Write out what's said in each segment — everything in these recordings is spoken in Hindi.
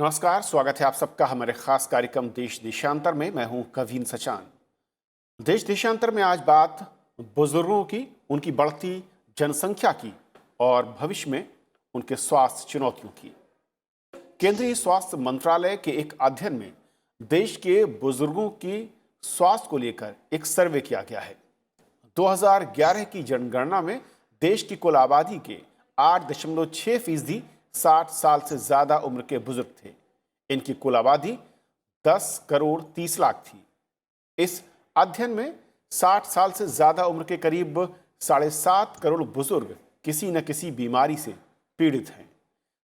नमस्कार, स्वागत है आप सबका हमारे खास कार्यक्रम देश देशांतर में। मैं हूं कवीन सचान। देश देशांतर में आज बात बुजुर्गों की, उनकी बढ़ती जनसंख्या की और भविष्य में उनके स्वास्थ्य चुनौतियों की। केंद्रीय स्वास्थ्य मंत्रालय के एक अध्ययन में देश के बुजुर्गों की स्वास्थ्य को लेकर एक सर्वे किया गया है। 2011 की जनगणना में देश की कुल आबादी के 8.6% 60 साल से ज्यादा उम्र के बुजुर्ग थे। इनकी कुल आबादी 10 करोड़ 30 लाख थी। इस अध्ययन में 60 साल से ज्यादा उम्र के करीब 7.5 करोड़ बुजुर्ग किसी न किसी बीमारी से पीड़ित हैं।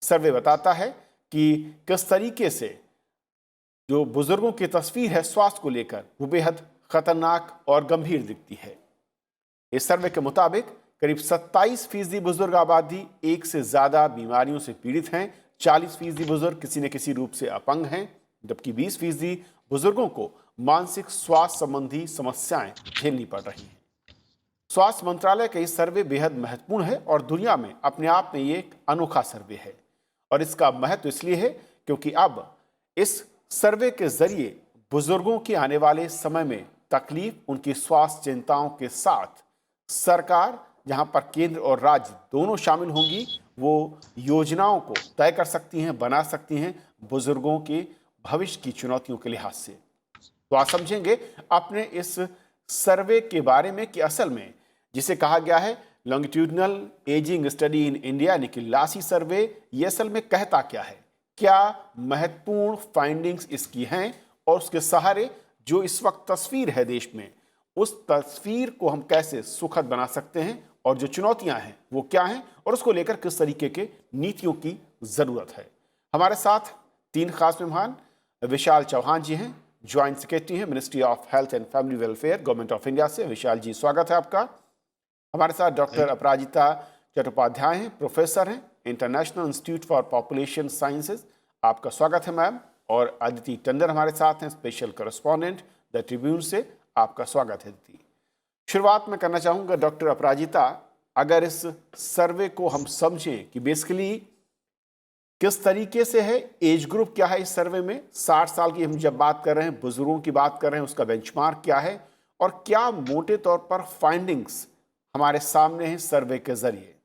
सर्वे बताता है कि किस तरीके से जो बुजुर्गों की तस्वीर है स्वास्थ्य को लेकर वो बेहद खतरनाक और गंभीर दिखती है। इस सर्वे के मुताबिक करीब 27% बुजुर्ग आबादी एक से ज्यादा बीमारियों से पीड़ित हैं। 40% बुजुर्ग किसी न किसी रूप से अपंग हैं, जबकि 20% बुजुर्गों को मानसिक स्वास्थ्य संबंधी समस्याएं झेलनी पड़ रही हैं। स्वास्थ्य मंत्रालय का ये सर्वे बेहद महत्वपूर्ण है और दुनिया में अपने आप में ये एक अनोखा सर्वे है। और इसका महत्व इसलिए है क्योंकि अब इस सर्वे के जरिए बुजुर्गों के आने वाले समय में तकलीफ, उनकी स्वास्थ्य चिंताओं के साथ सरकार, जहां पर केंद्र और राज्य दोनों शामिल होंगी, वो योजनाओं को तय कर सकती हैं, बना सकती हैं बुजुर्गों के भविष्य की चुनौतियों के लिहाज से। तो आज समझेंगे अपने इस सर्वे के बारे में कि असल में जिसे कहा गया है longitudinal ageing study in India यानी कि लासी सर्वे, ये असल में कहता क्या है, क्या महत्वपूर्ण फाइंडिंग्स इसकी हैं और उसके सहारे जो इस वक्त तस्वीर है देश में, उस तस्वीर को हम कैसे सुखद बना सकते हैं और जो चुनौतियां हैं वो क्या हैं और उसको लेकर किस तरीके के नीतियों की जरूरत है। हमारे साथ 3 खास मेहमान विशाल चौहान जी हैं, ज्वाइंट सेक्रेटरी हैं ministry of health and family welfare government of India से। विशाल जी, स्वागत है आपका। हमारे साथ डॉक्टर अपराजिता चट्टोपाध्याय हैं, प्रोफेसर हैं, international institute for population sciences, आपका स्वागत है मैम। और अदिति टंडन हमारे साथ हैं, स्पेशल कॉरेस्पॉन्डेंट द ट्रिब्यून से, आपका स्वागत है अदिति। शुरुआत में करना चाहूंगा डॉक्टर अपराजिता, अगर इस सर्वे को हम समझें कि बेसिकली किस तरीके से है, एज ग्रुप क्या है इस सर्वे में, 60 साल की हम जब बात कर रहे हैं, बुजुर्गों की बात कर रहे हैं, उसका बेंचमार्क क्या है और क्या मोटे तौर पर फाइंडिंग्स हमारे सामने हैं सर्वे के जरिए।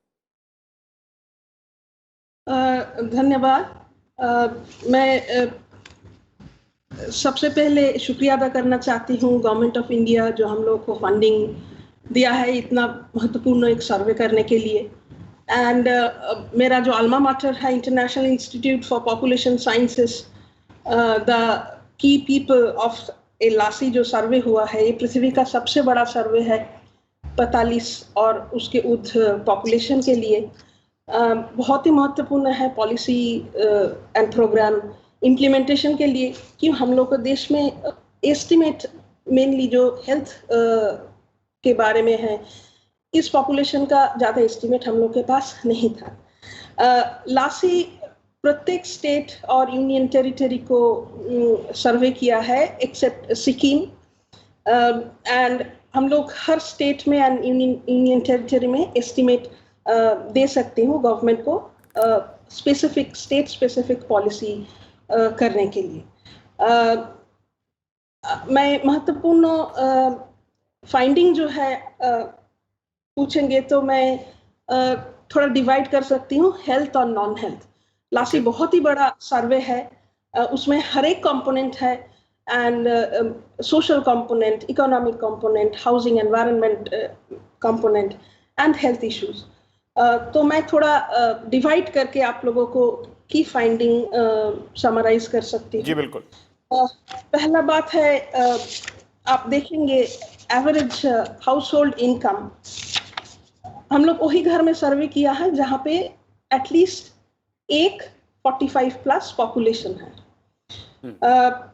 धन्यवाद। मैं सबसे पहले शुक्रिया अदा करना चाहती हूँ गवर्नमेंट ऑफ इंडिया जो हम लोग को फंडिंग दिया है इतना महत्वपूर्ण एक सर्वे करने के लिए। एंड मेरा जो अल्मा मैटर है international institute for population sciences, the की पीपल ऑफ ए लासी जो सर्वे हुआ है, ये पृथ्वी का सबसे बड़ा सर्वे है 45 और उसके ऊर्ध्व पॉपुलेशन के लिए। बहुत ही महत्वपूर्ण है पॉलिसी एंड प्रोग्राम इम्प्लीमेंटेशन के लिए, कि हम लोग को देश में एस्टिमेट मेनली जो हेल्थ के बारे में है, इस पॉपुलेशन का ज़्यादा एस्टिमेट हम लोग के पास नहीं था। लासी प्रत्येक स्टेट और यूनियन टेरिटरी को सर्वे किया है एक्सेप्ट सिक्किम, एंड हम लोग हर स्टेट में एंड यूनियन टेरिटरी में एस्टिमेट दे सकते हो गवर्नमेंट को स्पेसिफिक स्टेट स्पेसिफिक पॉलिसी करने के लिए। मैं महत्वपूर्ण फाइंडिंग जो है पूछेंगे तो मैं थोड़ा डिवाइड कर सकती हूँ हेल्थ और नॉन हेल्थ। लासी बहुत ही बड़ा सर्वे है, उसमें हर एक कंपोनेंट है, and social component, economic component, housing environment component and health issues. तो मैं थोड़ा डिवाइड करके आप लोगों को की फाइंडिंग समराइज कर सकती हूँ। जी बिल्कुल। पहला बात है, आप देखेंगे एवरेज हाउस होल्ड इनकम, हम लोग वही घर में सर्वे किया है जहाँ पे एटलीस्ट एक 45 प्लस पॉपुलेशन है।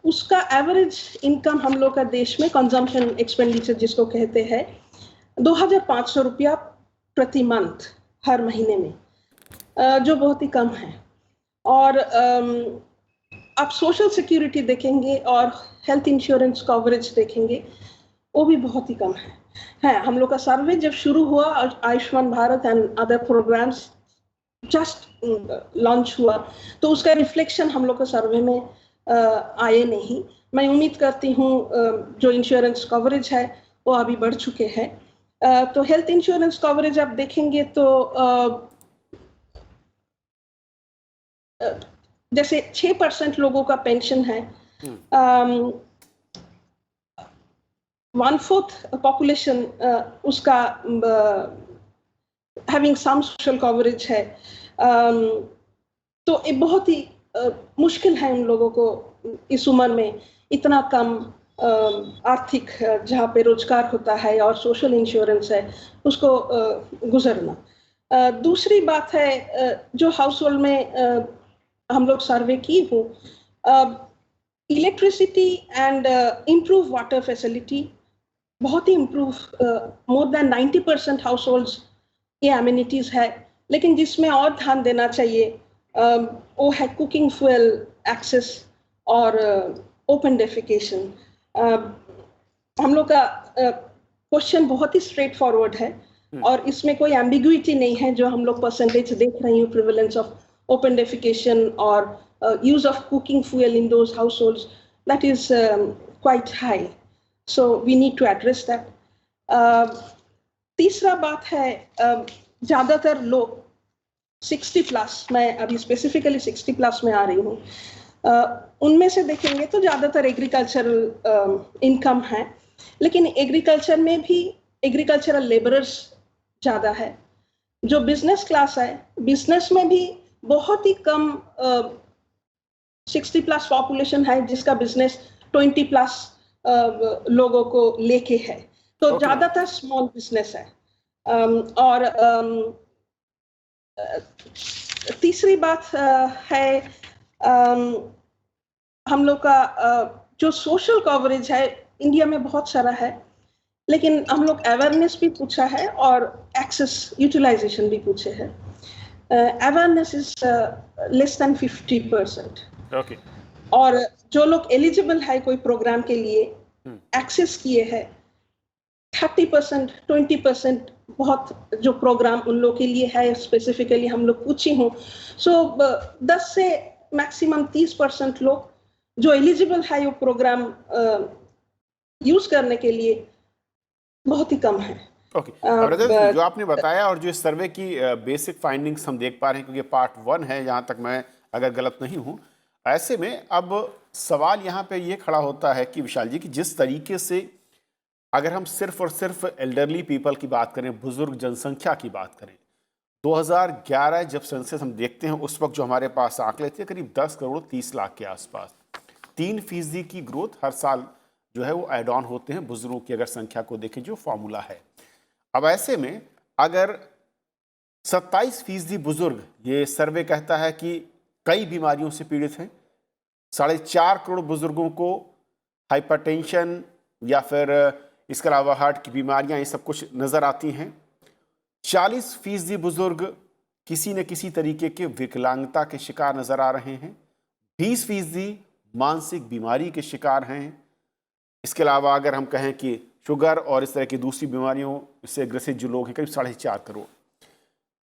उसका एवरेज इनकम हम लोग का देश में कंजम्पशन एक्सपेंडिचर जिसको कहते हैं 2500 रुपया प्रति मंथ हर महीने में, जो बहुत ही कम है। और आप सोशल सिक्योरिटी देखेंगे और हेल्थ इंश्योरेंस कवरेज देखेंगे, वो भी बहुत ही कम है। हम लोग का सर्वे जब शुरू हुआ, Ayushman Bharat and other programmes just launch हुआ, तो उसका रिफ्लेक्शन हम लोग के सर्वे में आए नहीं। मैं उम्मीद करती हूँ जो इंश्योरेंस कवरेज है वो अभी बढ़ चुके हैं। तो हेल्थ इंश्योरेंस कवरेज आप देखेंगे तो जैसे 6% लोगों का पेंशन है, 1/4 पॉपुलेशन उसका हैविंग सम सोशल कवरेज है। तो ये बहुत ही मुश्किल है उन लोगों को इस उम्र में इतना कम आर्थिक जहाँ पे रोजगार होता है और सोशल इंश्योरेंस है उसको गुजरना। दूसरी बात है जो हाउस होल्ड में हम लोग सर्वे की हूँ, electricity and improve water facility बहुत ही improve, more than 90% households ये एमिनिटीज है, लेकिन जिसमें और ध्यान देना चाहिए वो है कुकिंग फ्यूल एक्सेस और ओपन डेफिकेशन। हम लोग का क्वेश्चन बहुत ही स्ट्रेट फॉरवर्ड है और इसमें कोई एम्बिग्युइटी नहीं है। जो हम लोग परसेंटेज देख रहे हैं प्रिवेलेंस ऑफ ओपन डेफिकेशन और use of cooking fuel in those households, that is quite high, so we need to address that. तीसरा बात है ज़्यादातर लोग 60+, मैं अभी स्पेसिफिकली 60+ में आ रही हूँ, उनमें से देखेंगे तो ज़्यादातर एग्रीकल्चरल इनकम है, लेकिन एग्रीकल्चर में भी एग्रीकल्चरल लेबरर्स ज़्यादा है। जो बिजनेस क्लास है, बिजनेस में भी बहुत ही कम 60+ पॉपुलेशन है जिसका बिजनेस 20+ लोगों को लेके है, तो ज़्यादातर स्मॉल बिजनेस है। और तीसरी बात है हम लोग का जो सोशल कवरेज है इंडिया में बहुत सारा है, लेकिन हम लोग अवेयरनेस भी पूछा है और एक्सेस यूटिलाइजेशन भी पूछे हैं। Awareness is less than 50%। Okay. और जो लोग एलिजिबल है कोई प्रोग्राम के लिए एक्सेस किए हैं 30%, 20% बहुत जो प्रोग्राम उन लोग के लिए है स्पेसिफिकली हम लोग पूछी हूँ। सो 10 से मैक्सिमम 30% लोग जो एलिजिबल है वो प्रोग्राम यूज करने के लिए बहुत ही कम है। ओके, जो आपने बताया और जो इस सर्वे की बेसिक फाइंडिंग्स हम देख पा रहे हैं, क्योंकि पार्ट 1 है जहाँ तक मैं अगर गलत नहीं हूँ, ऐसे में अब सवाल यहाँ पे ये खड़ा होता है कि विशाल जी, कि जिस तरीके से अगर हम सिर्फ और सिर्फ एल्डरली पीपल की बात करें, बुजुर्ग जनसंख्या की बात करें, 2011 जब सेंसस हम देखते हैं उस वक्त जो हमारे पास आंकड़े थे करीब 10 करोड़ 30 लाख के आसपास, 3% की ग्रोथ हर साल जो है वो ऐड ऑन होते हैं बुजुर्गों की अगर संख्या को देखें जो फॉर्मूला है। अब ऐसे में अगर 27% बुजुर्ग, ये सर्वे कहता है कि कई बीमारियों से पीड़ित हैं, 4.5 करोड़ बुजुर्गों को हाइपरटेंशन या फिर इसके अलावा हार्ट की बीमारियां ये सब कुछ नज़र आती हैं, 40% बुजुर्ग किसी न किसी तरीके के विकलांगता के शिकार नज़र आ रहे हैं, 20% मानसिक बीमारी के शिकार हैं। इसके अलावा अगर हम कहें कि शुगर और इस तरह की दूसरी बीमारियों से ग्रसित जो लोग हैं करीब 4.5 करोड़।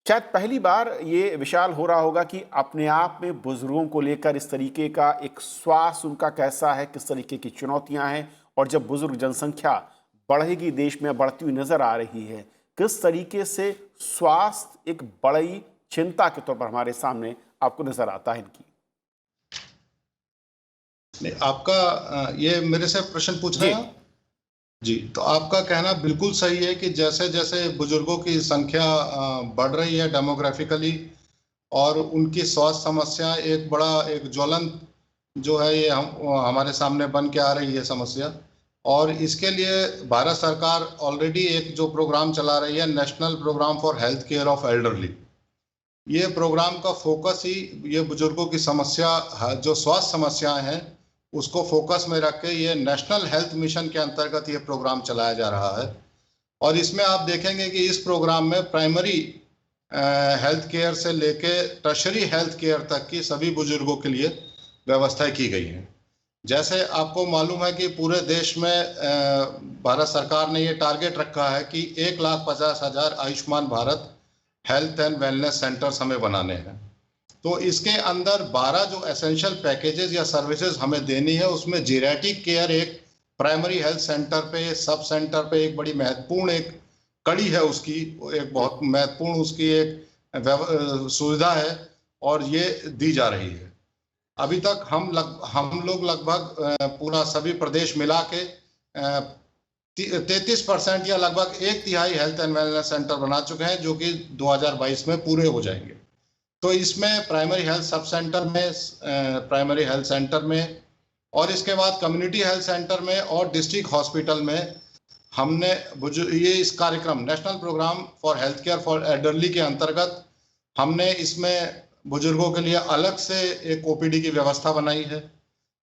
शायद पहली बार ये विशाल हो रहा होगा कि अपने आप में बुजुर्गों को लेकर इस तरीके का एक स्वास्थ्य उनका कैसा है, किस तरीके की चुनौतियां हैं, और जब बुजुर्ग जनसंख्या बढ़ेगी, देश में बढ़ती हुई नजर आ रही है, किस तरीके से स्वास्थ्य एक बड़ी चिंता के तौर पर हमारे सामने आपको नजर आता है इनकी। नहीं, आपका ये मेरे से प्रश्न पूछ रहे हैं जी, तो आपका कहना बिल्कुल सही है कि जैसे जैसे बुजुर्गों की संख्या बढ़ रही है डेमोग्राफिकली और उनकी स्वास्थ्य समस्या एक बड़ा एक ज्वलंत जो है ये हमारे सामने बन के आ रही है समस्या, और इसके लिए भारत सरकार ऑलरेडी एक जो प्रोग्राम चला रही है, national programme for health care of elderly. ये प्रोग्राम का फोकस ही ये बुजुर्गों की समस्या जो स्वास्थ्य समस्याएं हैं उसको फोकस में रख के ये नेशनल हेल्थ मिशन के अंतर्गत ये प्रोग्राम चलाया जा रहा है। और इसमें आप देखेंगे कि इस प्रोग्राम में प्राइमरी हेल्थ केयर से लेके टर्शरी हेल्थ केयर तक की सभी बुजुर्गों के लिए व्यवस्थाएं की गई हैं। जैसे आपको मालूम है कि पूरे देश में भारत सरकार ने ये टारगेट रखा है कि 1,50,000 Ayushman Bharat health and wellness centres हमें बनाने हैं। तो इसके अंदर 12 जो एसेंशियल पैकेजेस या सर्विसेज हमें देनी है, उसमें जीरैटिक केयर एक प्राइमरी हेल्थ सेंटर पे, सब सेंटर पे एक बड़ी महत्वपूर्ण एक कड़ी है उसकी, एक बहुत महत्वपूर्ण उसकी एक सुविधा है और ये दी जा रही है। अभी तक हम लोग लगभग पूरा सभी प्रदेश मिला के 33% या लगभग 1/3 हेल्थ एंड वेलनेस सेंटर बना चुके हैं, जो कि 2022 में पूरे हो जाएंगे। तो इसमें प्राइमरी हेल्थ सब सेंटर में, प्राइमरी हेल्थ सेंटर में और इसके बाद कम्युनिटी हेल्थ सेंटर में और डिस्ट्रिक्ट हॉस्पिटल में हमने ये इस कार्यक्रम national programme for health care for elderly के अंतर्गत हमने इसमें बुजुर्गों के लिए अलग से एक ओपीडी की व्यवस्था बनाई है।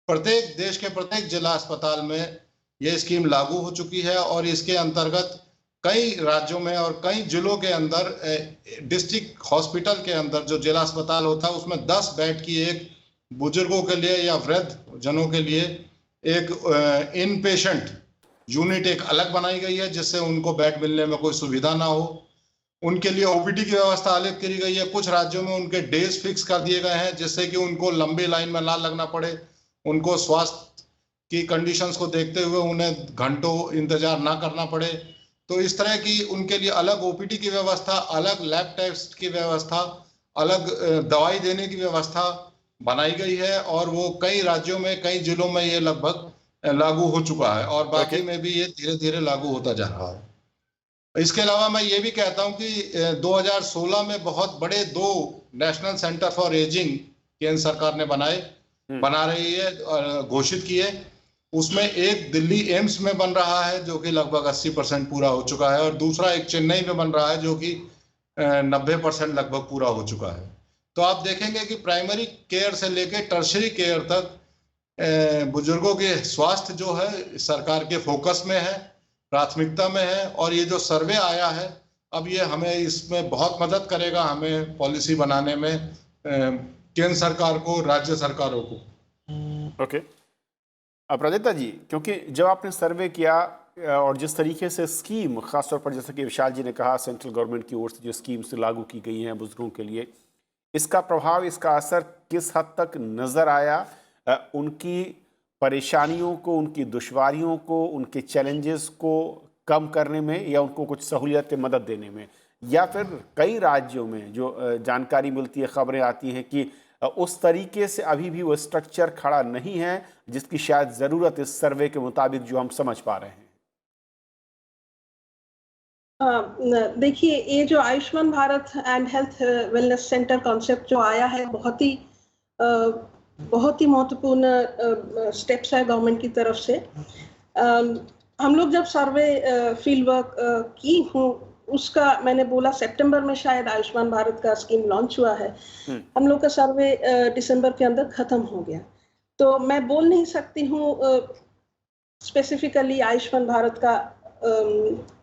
प्रत्येक देश के प्रत्येक जिला अस्पताल में ये स्कीम लागू हो चुकी है और इसके अंतर्गत कई राज्यों में और कई जिलों के अंदर डिस्ट्रिक्ट हॉस्पिटल के अंदर जो जिला अस्पताल होता है उसमें 10 बेड की एक बुजुर्गों के लिए या वृद्ध जनों के लिए एक इन पेशेंट यूनिट एक अलग बनाई गई है, जिससे उनको बेड मिलने में कोई सुविधा ना हो। उनके लिए ओपीडी की व्यवस्था अलग करी गई है। कुछ राज्यों में उनके डेज फिक्स कर दिए गए हैं, जिससे कि उनको लंबी लाइन में ना लगना पड़े, उनको स्वास्थ्य की कंडीशंस को देखते हुए उन्हें घंटों इंतजार ना करना पड़े। तो इस तरह की उनके लिए अलग ओपीडी की व्यवस्था, अलग लैब टेस्ट की व्यवस्था, अलग दवाई देने की व्यवस्था बनाई गई है और वो कई राज्यों में, कई जिलों में ये लगभग लागू हो चुका है और बाकी में भी ये धीरे धीरे लागू होता जा रहा है। इसके अलावा मैं ये भी कहता हूं कि 2016 में बहुत बड़े 2 नेशनल सेंटर फॉर एजिंग केंद्र सरकार ने बना रही है और घोषित किए। उसमें एक दिल्ली एम्स में बन रहा है जो कि लगभग 80% पूरा हो चुका है और दूसरा एक चेन्नई में बन रहा है जो कि 90% लगभग पूरा हो चुका है। तो आप देखेंगे कि प्राइमरी केयर से लेकर टर्शरी केयर तक बुजुर्गों के स्वास्थ्य जो है सरकार के फोकस में है, प्राथमिकता में है और ये जो सर्वे आया है अब ये हमें इसमें बहुत मदद करेगा, हमें पॉलिसी बनाने में केंद्र सरकार को, राज्य सरकारों को। ओके। अब प्राजक्ता जी, क्योंकि जब आपने सर्वे किया और जिस तरीके से स्कीम खासतौर पर जैसे कि विशाल जी ने कहा सेंट्रल गवर्नमेंट की ओर से जो स्कीम्स लागू की गई हैं बुजुर्गों के लिए, इसका प्रभाव, इसका असर किस हद तक नज़र आया उनकी परेशानियों को, उनकी दुश्वारियों को, उनके चैलेंजेस को कम करने में या उनको कुछ सहूलियत मदद देने में, या फिर कई राज्यों में जो जानकारी मिलती है, खबरें आती हैं कि उस तरीके से अभी भी वो स्ट्रक्चर खड़ा नहीं है जिसकी शायद ज़रूरत इस सर्वे के मुताबिक जो हम समझ पा रहे हैं? देखिए, ये जो Ayushman Bharat and health wellness centre concept जो आया है बहुत ही महत्वपूर्ण स्टेप्स है गवर्नमेंट की तरफ से। हम लोग जब सर्वे फील्ड वर्क की हूँ उसका मैंने बोला सितंबर में शायद आयुष्मान भारत का स्कीम लॉन्च हुआ है। हम लोग का सर्वे दिसंबर के अंदर खत्म हो गया, तो मैं बोल नहीं सकती हूँ स्पेसिफिकली आयुष्मान भारत का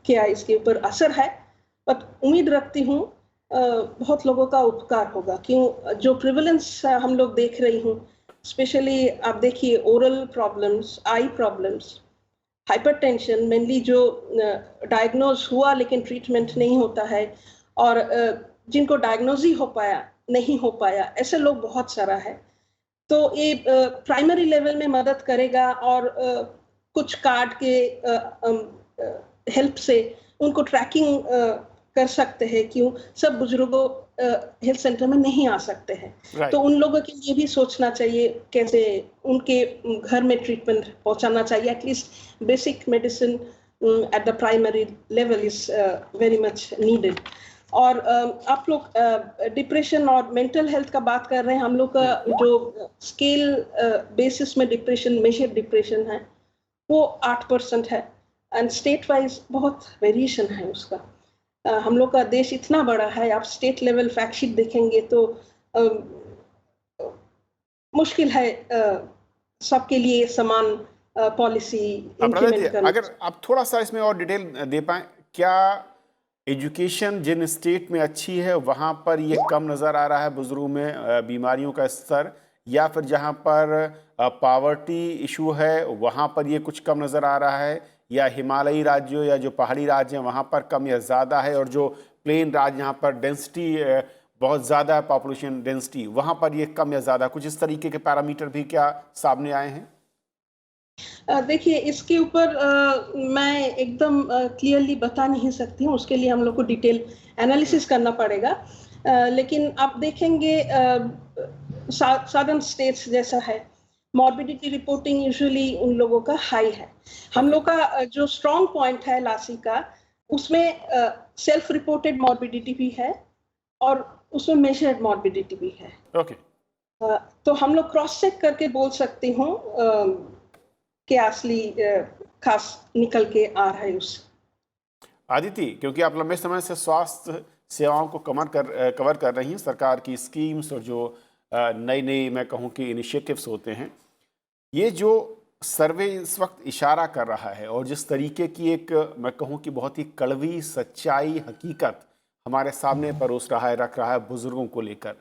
क्या इसके ऊपर असर है, बट उम्मीद रखती हूँ बहुत लोगों का उपकार होगा। क्यों, जो प्रिवलेंस हम लोग देख रही हूँ, स्पेशली आप देखिए ओरल प्रॉब्लम्स, आई प्रॉब्लम्स, हाइपरटेंशन, मेनली जो डायग्नोज हुआ लेकिन ट्रीटमेंट नहीं होता है, और जिनको डायग्नोज ही नहीं हो पाया, ऐसे लोग बहुत सारा है। तो ये प्राइमरी लेवल में मदद करेगा और कुछ कार्ड के हेल्प से उनको ट्रैकिंग कर सकते हैं। क्यों, सब बुजुर्गों हेल्थ सेंटर में नहीं आ सकते हैं, तो उन लोगों के लिए भी सोचना चाहिए कैसे उनके घर में ट्रीटमेंट पहुंचाना चाहिए। At least basic medicine at the primary level is very much needed. और आप लोग डिप्रेशन और मेंटल हेल्थ का बात कर रहे हैं। हम लोग का जो स्केल बेसिस में डिप्रेशन, मेजर डिप्रेशन है, वो 8% है एंड स्टेट वाइज बहुत वेरिएशन है उसका। हम लोग का देश इतना बड़ा है, आप स्टेट लेवल फैक्ट शीट देखेंगे तो मुश्किल है सबके लिए समान पॉलिसी इम्प्लीमेंट करना। अगर आप थोड़ा सा इसमें और डिटेल दे पाएं, क्या एजुकेशन जिन स्टेट में अच्छी है वहाँ पर ये कम नज़र आ रहा है बुजुर्गों में बीमारियों का स्तर, या फिर जहाँ पर पावर्टी इशू है वहाँ पर ये कुछ कम नज़र आ रहा है, या हिमालयी राज्यों या जो पहाड़ी राज्य हैं वहाँ पर कम या ज़्यादा है, और जो प्लेन राज्य जहाँ पर डेंसिटी बहुत ज़्यादा है, पॉपुलेशन डेंसिटी, वहाँ पर ये कम या ज़्यादा, कुछ इस तरीके के पैरामीटर भी क्या सामने आए हैं? देखिए, इसके ऊपर मैं एकदम क्लियरली बता नहीं सकती हूँ, उसके लिए हम लोग को डिटेल एनालिसिस करना पड़ेगा। लेकिन आप देखेंगे सदर्न स्टेट्स जैसा है, मॉर्बिडिटी रिपोर्टिंग यूजुअली उन लोगों का हाई है। हम लोग का जो स्ट्रॉन्ग पॉइंट है लासी का, उसमें सेल्फ रिपोर्टेड मॉर्बिडिटी भी है और उसमें मेजर्ड मॉर्बिडिटी भी है। ओके। तो हम लोग क्रॉस चेक करके बोल सकती हूँ कि असली खास निकल के आ रहा है उससे। आदिति, क्योंकि आप लंबे समय से स्वास्थ्य सेवाओं को कवर कर रही हैं, सरकार की स्कीम्स और जो नई नई मैं कहूँ कि इनिशिएटिव्स होते हैं, ये जो सर्वे इस वक्त इशारा कर रहा है और जिस तरीके की एक मैं कहूँ कि बहुत ही कड़वी सच्चाई हकीकत हमारे सामने परोस रहा है, रख रहा है बुजुर्गों को लेकर,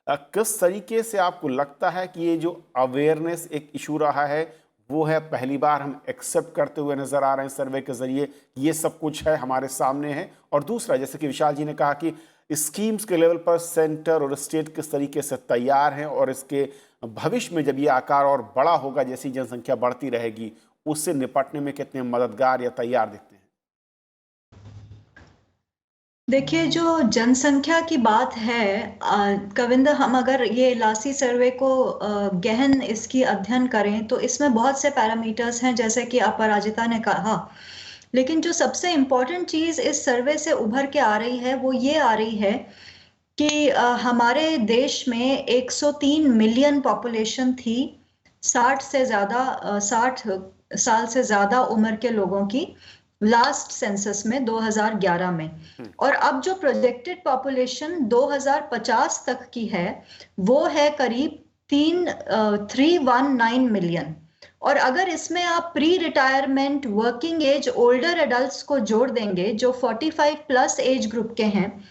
किस तरीके से आपको लगता है कि ये जो अवेयरनेस एक इशू रहा है वो है पहली बार हम एक्सेप्ट करते हुए नजर आ रहे हैं सर्वे के जरिए, ये सब कुछ है हमारे सामने है? और दूसरा, जैसे कि विशाल जी ने कहा कि स्कीम्स के लेवल पर सेंटर और स्टेट किस तरीके से तैयार हैं और इसके भविष्य में जब ये आकार और बड़ा होगा, जैसी जनसंख्या बढ़ती रहेगी, उससे निपटने में कितने मददगार या तैयार दिखते हैं? देखिए, जो जनसंख्या की बात है कविंदर, हम अगर ये लासी सर्वे को गहन इसकी अध्ययन करें तो इसमें बहुत से पैरामीटर्स हैं, जैसे कि अपराजिता ने कहा। लेकिन जो सबसे इम्पोर्टेंट चीज इस सर्वे से उभर के आ रही है वो ये आ रही है कि हमारे देश में 103 मिलियन पॉपुलेशन थी 60 साल से ज्यादा उम्र के लोगों की लास्ट सेंसस में 2011 में। और अब जो प्रोजेक्टेड पॉपुलेशन 2050 तक की है वो है करीब 319 मिलियन। और अगर इसमें आप pre retirement, working age, older adults को जोड़ देंगे जो 45 प्लस एज ग्रुप के हैं,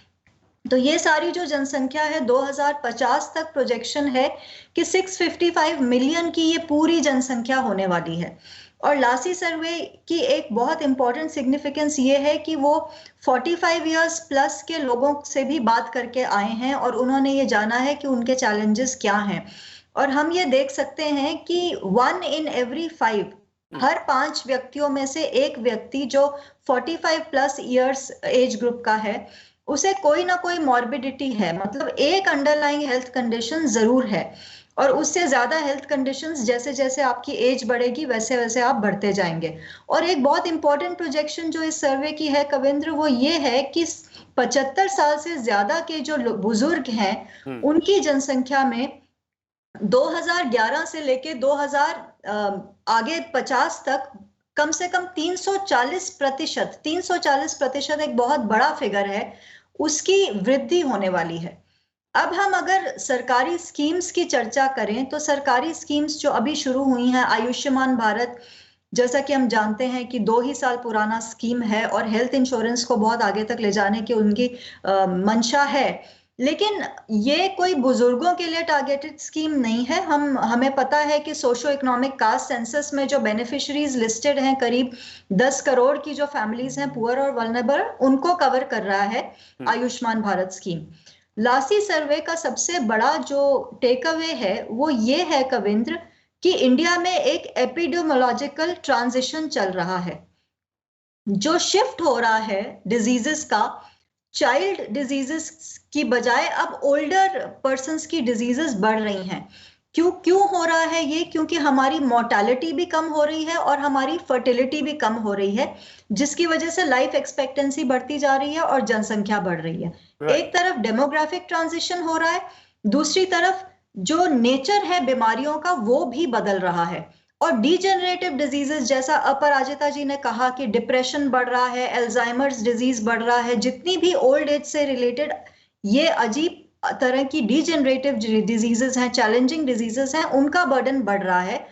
तो ये सारी जो जनसंख्या है 2050 तक प्रोजेक्शन है कि 655 मिलियन की ये पूरी जनसंख्या होने वाली है। और लासी सर्वे की एक बहुत इंपॉर्टेंट सिग्निफिकेंस ये है कि वो 45 इयर्स प्लस के लोगों से भी बात करके आए हैं और उन्होंने ये जाना है कि उनके चैलेंजेस क्या हैं। और हम ये देख सकते हैं कि 1 in every 5, हर 5 व्यक्तियों में से एक व्यक्ति जो 45 प्लस इयर्स एज ग्रुप का है उसे कोई ना कोई मॉर्बिडिटी है, मतलब एक अंडरलाइंग हेल्थ कंडीशन जरूर है। और उससे ज्यादा हेल्थ कंडीशंस जैसे जैसे आपकी एज बढ़ेगी वैसे वैसे आप बढ़ते जाएंगे। और एक बहुत इंपॉर्टेंट प्रोजेक्शन जो इस सर्वे की है कविंद्र, वो ये है कि 75 साल से ज्यादा के जो बुजुर्ग हैं उनकी जनसंख्या में 2011 से लेके 2000 आगे 50 तक कम से कम 340% एक बहुत बड़ा फिगर है, उसकी वृद्धि होने वाली है। अब हम अगर सरकारी स्कीम्स की चर्चा करें तो सरकारी स्कीम्स जो अभी शुरू हुई हैं, आयुष्मान भारत, जैसा कि हम जानते हैं कि 2 ही साल पुराना स्कीम है और हेल्थ इंश्योरेंस को बहुत आगे तक ले जाने की उनकी मंशा है। लेकिन ये कोई बुजुर्गों के लिए टारगेटेड स्कीम नहीं है। हमें पता है कि सोशो इकोनॉमिक कास्ट सेंसस में जो बेनिफिशरीज लिस्टेड हैं, करीब 10 करोड़ की जो फैमिलीज हैं पुअर और वल्नरेबल, उनको कवर कर रहा है आयुष्मान भारत स्कीम। लासी सर्वे का सबसे बड़ा जो टेक अवे है वो ये है कविंद्र कि इंडिया में एक एपिडेमियोलॉजिकल ट्रांजिशन चल रहा है, जो शिफ्ट हो रहा है डिजीजेस का। चाइल्ड डिजीजेस की बजाय अब ओल्डर पर्सन्स की डिजीजेस बढ़ रही हैं। क्यों हो रहा है ये? क्योंकि हमारी मोर्टेलिटी भी कम हो रही है और हमारी फर्टिलिटी भी कम हो रही है, जिसकी वजह से लाइफ एक्सपेक्टेंसी बढ़ती जा रही है और जनसंख्या बढ़ रही है। एक तरफ डेमोग्राफिक ट्रांजिशन हो रहा है, दूसरी तरफ जो नेचर है बीमारियों का वो भी बदल रहा है। और डीजेनरेटिव डिजीजेस, जैसा अपराजिता जी ने कहा कि डिप्रेशन बढ़ रहा है, अल्जाइमर्स डिजीज बढ़ रहा है, जितनी भी ओल्ड एज से रिलेटेड ये अजीब तरह की डीजेनरेटिव डिजीजेस हैं, चैलेंजिंग डिजीजेस हैं, उनका बर्डन बढ़ रहा है।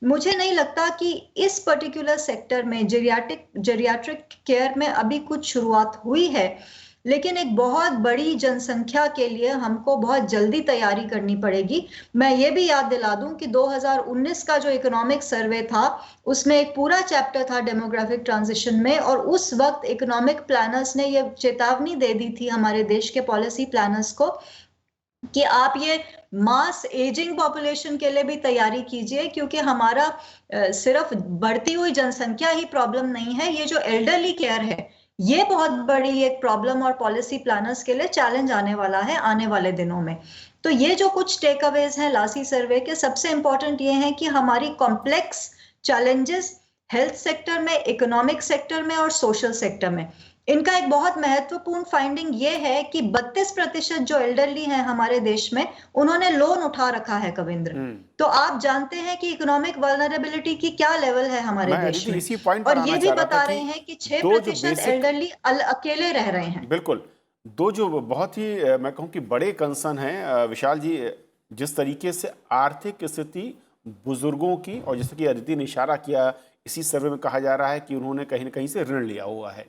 मुझे नहीं लगता कि इस पर्टिकुलर सेक्टर में जेरियाट्रिक केयर में अभी कुछ शुरुआत हुई है, लेकिन एक बहुत बड़ी जनसंख्या के लिए हमको बहुत जल्दी तैयारी करनी पड़ेगी। मैं ये भी याद दिला दूं कि 2019 का जो इकोनॉमिक सर्वे था उसमें एक पूरा चैप्टर था डेमोग्राफिक ट्रांजिशन में, और उस वक्त इकोनॉमिक प्लानर्स ने ये चेतावनी दे दी थी हमारे देश के पॉलिसी प्लानर्स को कि आप ये मास एजिंग पॉपुलेशन के लिए भी तैयारी कीजिए, क्योंकि हमारा सिर्फ बढ़ती हुई जनसंख्या ही प्रॉब्लम नहीं है, ये जो एल्डरली केयर है ये बहुत बड़ी एक प्रॉब्लम और पॉलिसी प्लानर्स के लिए चैलेंज आने वाला है आने वाले दिनों में। तो ये जो कुछ टेक अवेज हैं लासी सर्वे के, सबसे इंपॉर्टेंट ये है कि हमारी कॉम्प्लेक्स चैलेंजेस हेल्थ सेक्टर में, इकोनॉमिक सेक्टर में और सोशल सेक्टर में, इनका एक बहुत महत्वपूर्ण फाइंडिंग ये है कि 32% जो एल्डरली हैं हमारे देश में, उन्होंने लोन उठा रखा है कविंद्र। तो आप जानते हैं कि इकोनॉमिक वल्नरेबिलिटी की क्या लेवल है हमारे देश में, इसी पॉइंट और ये भी बता रहे हैं कि 6% एल्डरली अकेले रह रहे हैं। बिल्कुल, दो जो बहुत ही मैं कहूँ कि बड़े कंसर्न हैं विशाल जी, जिस तरीके से आर्थिक स्थिति बुजुर्गों की, और जैसे कि अदिति ने इशारा किया, इसी सर्वे में कहा जा रहा है कि उन्होंने कहीं ना कहीं से ऋण लिया हुआ है।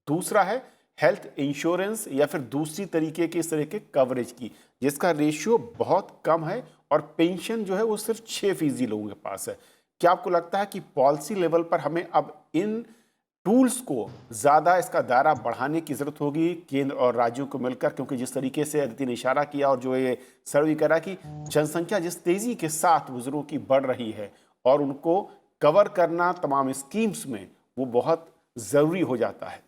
दूसरा है हेल्थ इंश्योरेंस या फिर दूसरी तरीके के इस तरह के कवरेज की, जिसका रेशियो बहुत कम है, और पेंशन जो है वो सिर्फ 6% लोगों के पास है। क्या आपको लगता है कि पॉलिसी लेवल पर हमें अब इन टूल्स को ज़्यादा इसका दायरा बढ़ाने की ज़रूरत होगी केंद्र और राज्यों को मिलकर? क्योंकि जिस तरीके से अदिति ने इशारा किया और जो ये सर्वे करा कि जनसंख्या जिस तेज़ी के साथ बुजुर्गों की बढ़ रही है और उनको कवर करना तमाम स्कीम्स में वो बहुत ज़रूरी हो जाता है।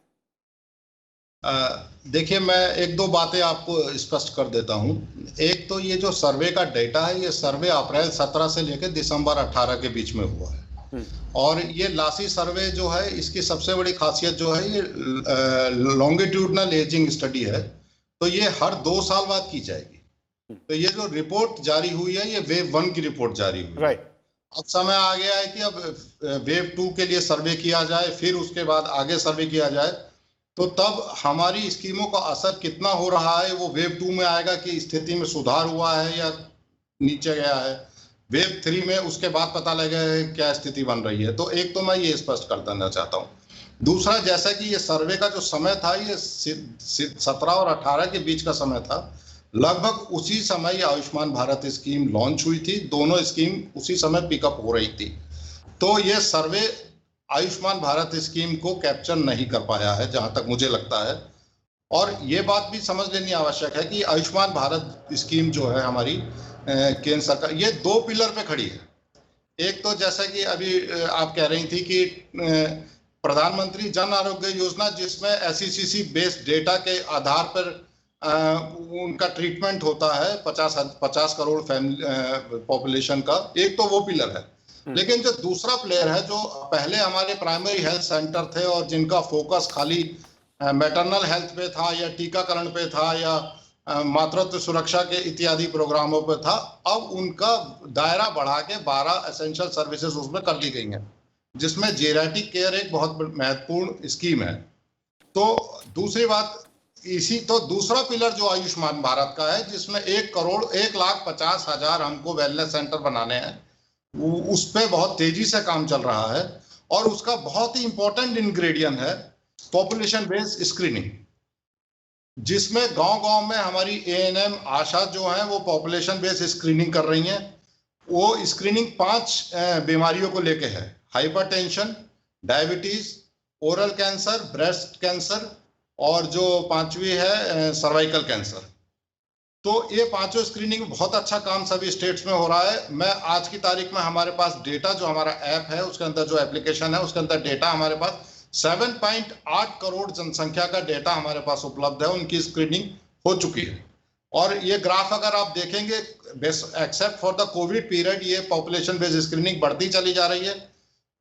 देखिए, मैं एक दो बातें आपको स्पष्ट कर देता हूं। एक तो ये जो सर्वे का डेटा है, ये सर्वे अप्रैल 17 से लेकर दिसंबर 18 के बीच में हुआ है, और ये लासी सर्वे जो है इसकी सबसे बड़ी खासियत जो है ये लॉन्गिट्यूडनल एजिंग स्टडी है, तो ये हर 2 साल बाद की जाएगी। तो ये जो रिपोर्ट जारी हुई है ये वेव 1 की रिपोर्ट जारी हुई है। अब समय आ गया है कि अब वेव 2 के लिए सर्वे किया जाए, फिर उसके बाद आगे सर्वे किया जाए, तो तब हमारी स्कीमों का असर कितना हो रहा है वो वेव 2 में आएगा कि स्थिति में सुधार हुआ है या नीचे गया है। वेव 3 में उसके बाद पता लगेगा क्या स्थिति बन रही है। तो एक तो मैं ये स्पष्ट कर देना चाहता हूँ। दूसरा, जैसा कि ये सर्वे का जो समय था ये 17 और 18 के बीच का समय था, लगभग उसी समय आयुष्मान भारत स्कीम लॉन्च हुई थी, दोनों स्कीम उसी समय पिकअप हो रही थी। तो ये सर्वे आयुष्मान भारत स्कीम को कैप्चर नहीं कर पाया है जहां तक मुझे लगता है। और ये बात भी समझ लेनी आवश्यक है कि आयुष्मान भारत स्कीम जो है हमारी केंद्र सरकार, ये 2 पिलर पे खड़ी है। एक तो जैसा कि अभी आप कह रही थी कि प्रधानमंत्री जन आरोग्य योजना, जिसमें SECC बेस्ड डेटा के आधार पर उनका ट्रीटमेंट होता है 50 करोड़ फैमिली पॉपुलेशन का, एक तो वो पिलर है। लेकिन जो दूसरा प्लेयर है, जो पहले हमारे प्राइमरी हेल्थ सेंटर थे और जिनका फोकस खाली मैटरनल हेल्थ पे था या टीकाकरण पे था या मातृत्व सुरक्षा के इत्यादि प्रोग्रामों पे था, अब उनका दायरा बढ़ा के 12 एसेंशियल सर्विसेज उसमें कर दी गई हैं, जिसमें जेरियाट्रिक केयर एक बहुत महत्वपूर्ण स्कीम है। तो दूसरी बात, तो दूसरा पिलर जो आयुष्मान भारत का है, जिसमें 1,50,00,000 हमको वेलनेस सेंटर बनाने हैं, उस पे बहुत तेजी से काम चल रहा है, और उसका बहुत ही इंपॉर्टेंट इंग्रेडिएंट है पॉपुलेशन बेस्ड स्क्रीनिंग, जिसमें गांव-गांव में हमारी ANM आशा जो है वो पॉपुलेशन बेस्ड स्क्रीनिंग कर रही हैं। वो स्क्रीनिंग 5 बीमारियों को लेके है: hypertension, diabetes, oral cancer, breast cancer, और जो 5वीं है सर्वाइकल कैंसर। तो ये 5 स्क्रीनिंग में बहुत अच्छा काम सभी स्टेट्स में हो रहा है। मैं आज की तारीख में हमारे पास डेटा, जो हमारा ऐप है उसके अंदर, जो एप्लीकेशन है उसके अंदर डेटा हमारे पास 7.8 करोड़ जनसंख्या का डेटा हमारे पास उपलब्ध है, उनकी स्क्रीनिंग हो चुकी है। और ये ग्राफ अगर आप देखेंगे, except for the Covid period, ये पॉपुलेशन बेस्ड स्क्रीनिंग बढ़ती चली जा रही है।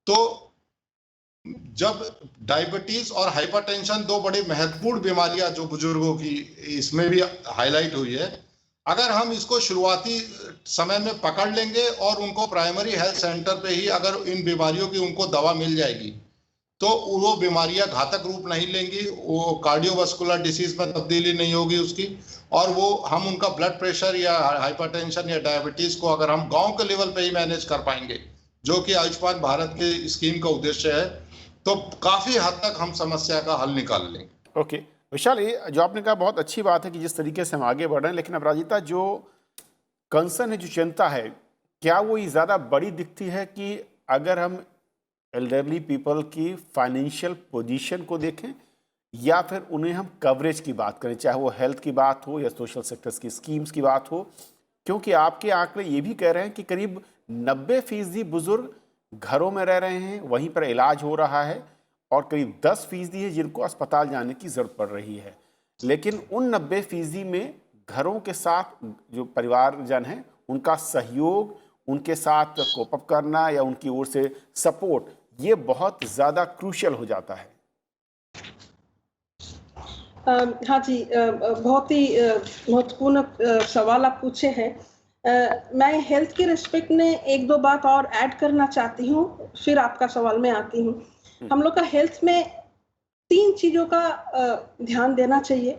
तो जब डायबिटीज और हाइपरटेंशन 2 बड़ी महत्वपूर्ण बीमारियां जो बुजुर्गों की इसमें भी हाईलाइट हुई है, अगर हम इसको शुरुआती समय में पकड़ लेंगे और उनको प्राइमरी हेल्थ सेंटर पे ही अगर इन बीमारियों की उनको दवा मिल जाएगी, तो वो बीमारियां घातक रूप नहीं लेंगी, वो कार्डियोवास्कुलर डिसीज में तब्दीली नहीं होगी उसकी, और वो हम उनका ब्लड प्रेशर या हाइपरटेंशन या डायबिटीज को अगर हम गांव के लेवल पे ही मैनेज कर पाएंगे, जो कि आयुष्मान भारत के स्कीम का उद्देश्य है, तो काफी हद तक हम समस्या का हल निकाल लेंगे। ओके, विशाल, ये जो आपने कहा बहुत अच्छी बात है कि जिस तरीके से हम आगे बढ़ रहे हैं, लेकिन अपराजिता, जो कंसर्न है, जो चिंता है, क्या वो ये ज़्यादा बड़ी दिखती है कि अगर हम एल्डरली पीपल की फाइनेंशियल पोजीशन को देखें, या फिर उन्हें हम कवरेज की बात करें, चाहे वो हेल्थ की बात हो या सोशल सेक्टर्स की स्कीम्स की बात हो? क्योंकि आपके आंकड़े ये भी कह रहे हैं कि करीब 90% बुजुर्ग घरों में रह रहे हैं, वहीं पर इलाज हो रहा है, और करीब 10% है जिनको अस्पताल जाने की ज़रूरत पड़ रही है। लेकिन उन 90% में घरों के साथ जो परिवारजन हैं, उनका सहयोग, उनके साथ कोप अप करना या उनकी ओर से सपोर्ट, ये बहुत ज़्यादा क्रूशियल हो जाता है। हाँ जी, बहुत ही महत्वपूर्ण सवाल आप पूछे हैं। मैं हेल्थ के रिस्पेक्ट में एक दो बात और ऐड करना चाहती हूँ, फिर आपका सवाल में आती हूँ। हम लोग का हेल्थ में 3 चीज़ों का ध्यान देना चाहिए।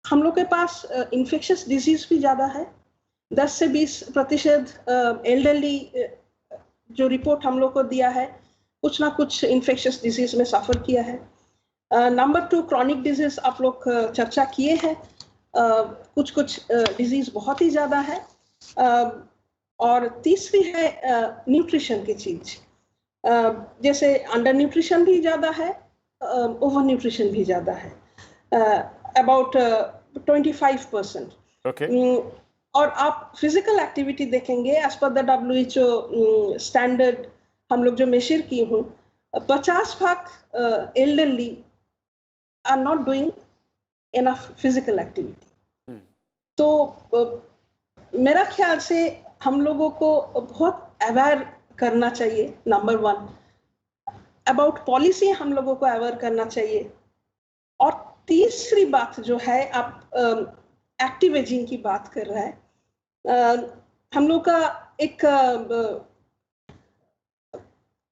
हम लोग के पास इन्फेक्शियस डिजीज भी ज़्यादा है। 10 से 20% एल्डरली जो रिपोर्ट हम लोग को दिया है, कुछ ना कुछ इन्फेक्शियस डिजीज में सफ़र किया है। नंबर 2, क्रॉनिक डिजीज आप लोग चर्चा किए हैं। कुछ डिजीज बहुत ही ज़्यादा है। और तीसरी है न्यूट्रिशन की चीज़। जैसे अंडर न्यूट्रिशन भी ज़्यादा है, ओवर न्यूट्रिशन भी ज़्यादा है, अबाउट 25%। ओके। और आप फिजिकल एक्टिविटी देखेंगे, as per the WHO standard हम लोग जो मेजर की हूँ, 50% elderly are not doing enough physical activity. तो मेरा ख्याल से हम लोगों को बहुत अवेयर करना चाहिए। नंबर 1 अबाउट पॉलिसी हम लोगों को अवेयर करना चाहिए। और तीसरी बात जो है, आप एक्टिव एजिंग की बात कर रहे हैं। हम लोग का एक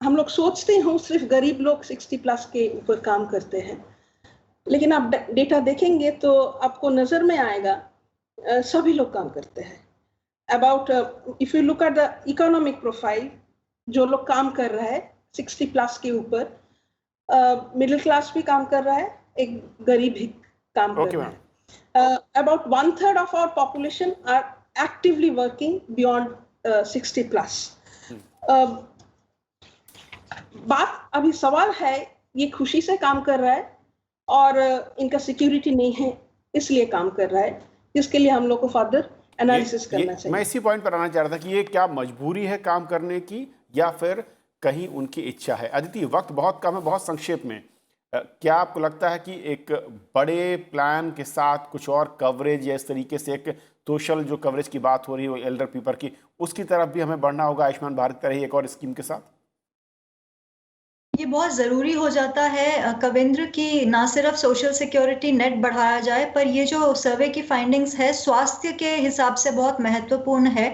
हम लोग सोचते हो सिर्फ गरीब लोग 60+ के ऊपर काम करते हैं, लेकिन आप डेटा देखेंगे तो आपको नजर में आएगा सभी लोग काम करते हैं। About if you look at the economic profile, जो लोग काम कर रहा है 60+ के ऊपर, मिडिल क्लास भी काम कर रहा है, एक गरीब भी काम कर रहा है। About 1/3 of our population are actively working beyond 60+। बात अभी सवाल है, ये खुशी से काम कर रहा है और इनका सिक्योरिटी नहीं है, इसलिए काम कर रहा है, जिसके लिए हम लोग को फर्दर एनालिसिस करना चाहिए। मैं इसी पॉइंट पर आना चाह रहा था कि ये क्या मजबूरी है काम करने की, या फिर कहीं उनकी इच्छा है? अदिति, वक्त बहुत कम है, बहुत संक्षेप में क्या आपको लगता है कि एक बड़े प्लान के साथ कुछ और कवरेज, या इस तरीके से एक सोशल जो कवरेज की बात हो रही है एल्डर पीपल की, उसकी तरफ भी हमें बढ़ना होगा आयुष्मान भारत की तरह ही एक और स्कीम के साथ? ये बहुत ज़रूरी हो जाता है कविंद्र, की ना सिर्फ सोशल सिक्योरिटी नेट बढ़ाया जाए, पर ये जो सर्वे की फाइंडिंग्स है स्वास्थ्य के हिसाब से बहुत महत्वपूर्ण है।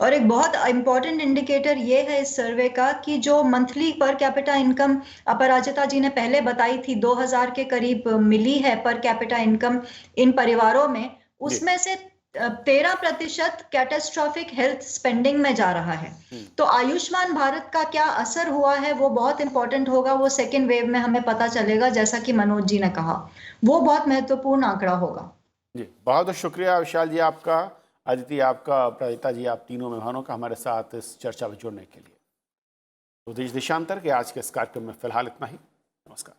और एक बहुत इंपॉर्टेंट इंडिकेटर ये है इस सर्वे का कि जो मंथली पर कैपिटा इनकम अपराजिता जी ने पहले बताई थी 2000 के करीब मिली है पर कैपिटा इनकम इन परिवारों में, उसमें से 13% कैटेस्ट्रॉफिक हेल्थ स्पेंडिंग में जा रहा है। तो आयुष्मान भारत का क्या असर हुआ है वो बहुत इंपॉर्टेंट होगा, वो सेकेंड वेव में हमें पता चलेगा, जैसा कि मनोज जी ने कहा, वो बहुत महत्वपूर्ण आंकड़ा होगा। जी, बहुत बहुत शुक्रिया विशाल जी आपका, अदिति आपका, अपराजिता जी, आप तीनों मेहमानों का हमारे साथ इस चर्चा में जुड़ने के लिए। तो देश देशांतर के आज के इस कार्यक्रम में फिलहाल इतना ही। नमस्कार।